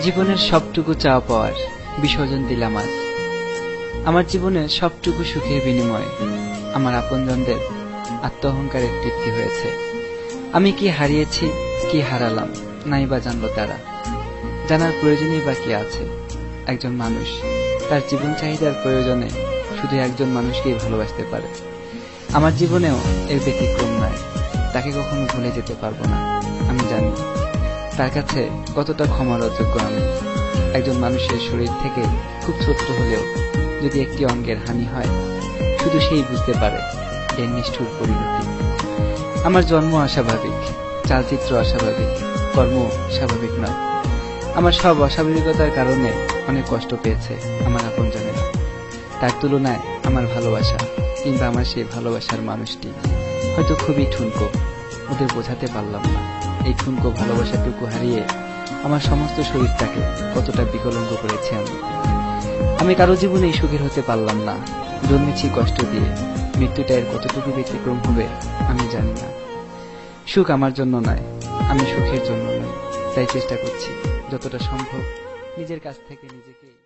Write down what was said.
জীবনের সবটুকু চাওয়া পাওয়ার বিসর্জন দিলাম আজ। আমার জীবনের সবটুকু সুখের বিনিময়ে আমার আপনজনদের আত্ম অহংকারের তৃপ্তি হয়েছে। আমি কি হারিয়েছি, কি হারালাম, নাই বা জানলো তারা। জানার প্রয়োজনই বা কি আছে? একজন মানুষ তার জীবন চাহিদার প্রয়োজনে শুধু একজন মানুষকেই ভালোবাসতে পারে। আমার জীবনেও এর ব্যতিক্রম নাই। তাকে কখনো ভুলে যেতে পারবো না। আমি জানি তার কাছে কতটা ক্ষমার অযোগ্য আমি। একজন মানুষের শরীর থেকে খুব ছোট্ট হলেও যদি একটি অঙ্গের হানি হয়, শুধু সেই বুঝতে পারে এর নিষ্ঠুর পরিণতি। আমার জন্ম অস্বাভাবিক, চালচিত্র অস্বাভাবিক, কর্ম স্বাভাবিক নয়। আমার সব অস্বাভাবিকতার কারণে অনেক কষ্ট পেয়েছে আমার আপনজনেরা। তার তুলনায় আমার ভালোবাসা কিংবা আমার সেই ভালোবাসার মানুষটি হয়তো খুবই ঠুনকো। ওদের বোঝাতে পারলাম না এই ঠুনকো ভালোবাসাটুকু হারিয়ে আমার সমস্ত শরীরটাকে কতটা বিকলঙ্গ করেছি আমি কারো জীবনেই সুখের হতে পারলাম না। জন্মেছি কষ্ট দিয়ে, মৃত্যুটা এর কতটুকু ব্যতিক্রম হবে আমি জানি না। সুখ আমার জন্য নয়, আমি সুখের জন্য নই। তাই চেষ্টা করছি যতটা সম্ভব নিজের কাছ থেকে নিজেকে